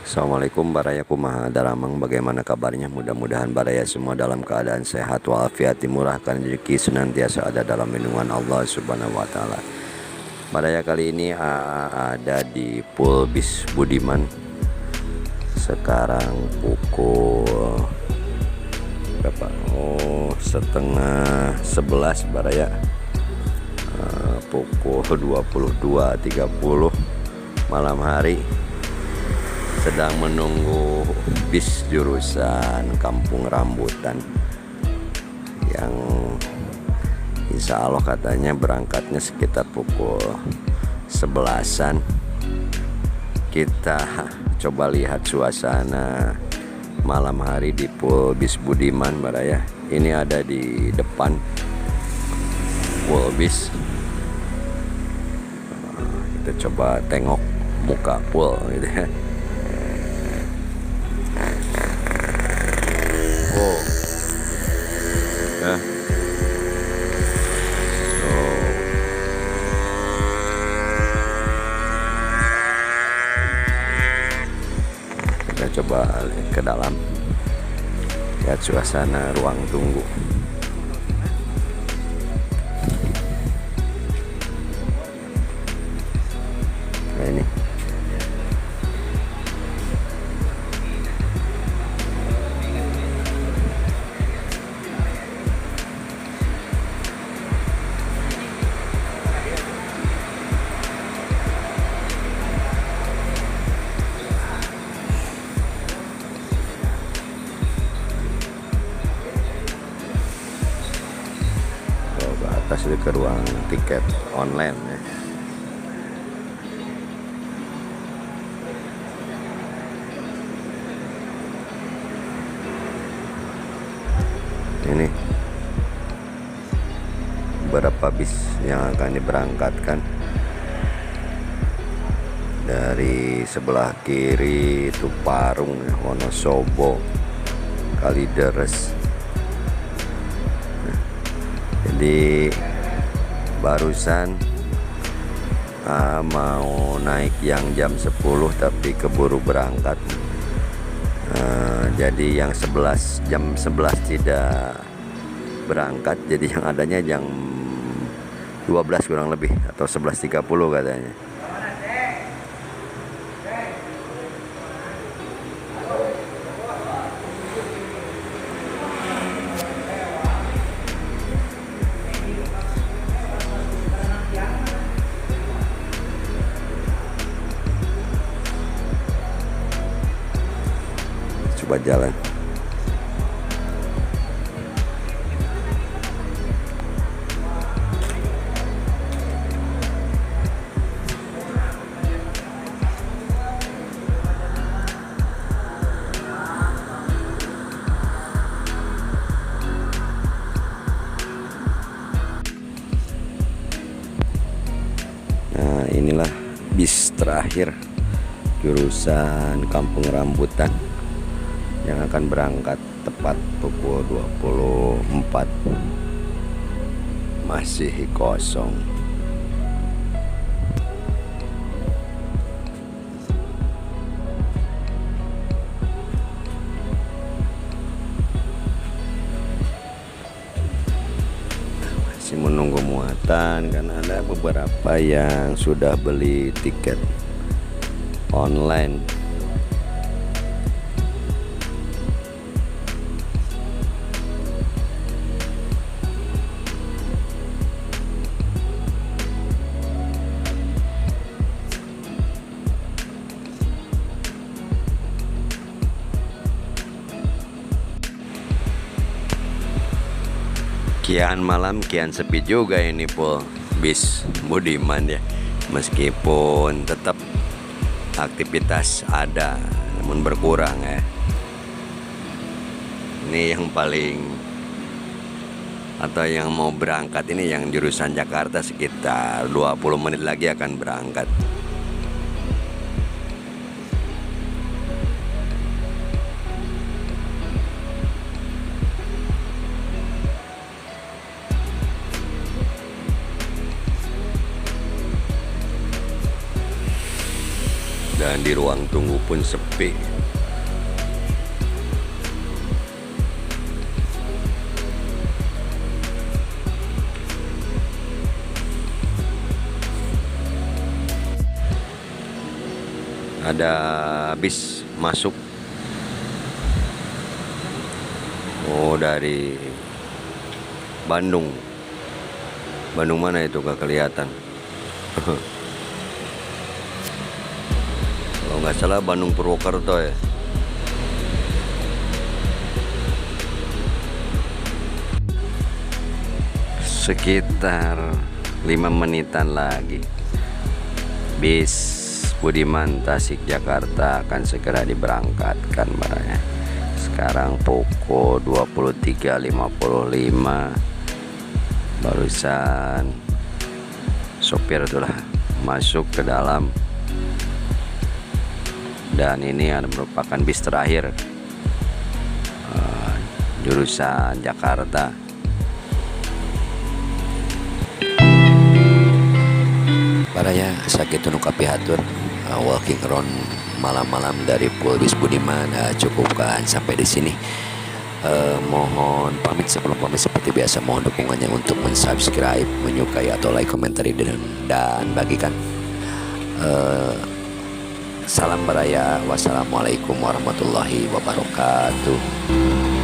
Assalamualaikum baraya kumaha daramang, bagaimana kabarnya? Mudah-mudahan baraya semua dalam keadaan sehat walafiat, dimurahkan rezeki, senantiasa ada dalam lindungan Allah Subhanahu wa taala. Baraya kali ini ada di Pool Bis Budiman. Sekarang pukul berapa? Setengah 11 baraya. Pukul 22.30 malam hari. Sedang menunggu bis jurusan Kampung Rambutan yang insya Allah katanya berangkatnya sekitar pukul 11-an. Kita coba lihat suasana malam hari di Pool Bis Budiman baraya. Ini ada di depan Pool Bis. Kita coba tengok muka pool gitu ya. Kita coba ke dalam, lihat suasana ruang tunggu. Nah, ini ke atas itu ke ruang tiket online ya. Ini beberapa bis yang akan diberangkatkan. Dari sebelah kiri itu Parung, Wonosobo, Kalideres. Jadi barusan mau naik yang jam 10 tapi keburu berangkat. Jadi yang jam 11 tidak berangkat, jadi yang adanya jam 12 kurang lebih atau 11.30 katanya. Coba jalan. Nah, inilah bis terakhir jurusan Kampung Rambutan yang akan berangkat tepat pukul 24. Masih kosong. Masih menunggu muatan karena ada beberapa yang sudah beli tiket online. Kian malam kian sepi juga ini Pool Bis Budiman ya. Meskipun tetap aktivitas ada namun berkurang ya. Ini yang paling atau yang mau berangkat ini yang jurusan Jakarta sekitar 20 menit lagi akan berangkat. Dan di ruang tunggu pun sepi. Ada bis masuk. Oh, dari Bandung. Bandung mana itu, gak kelihatan. Kalau nggak salah Bandung Purwokerto ya. Sekitar 5 menitan lagi bis Budiman Tasik Jakarta akan segera diberangkatkan barangnya. Sekarang pukul 23.55. Barusan sopir itulah masuk ke dalam, dan ini merupakan bis terakhir jurusan Jakarta. Baraya sakit tunuk apihatur walking around malam-malam dari Pulbis Budiman cukupkan sampai di sini. Mohon pamit. Sebelum pamit seperti biasa, mohon dukungannya untuk mensubscribe, menyukai atau like, komentari dan bagikan. Salam Baraya. Wassalamualaikum warahmatullahi wabarakatuh.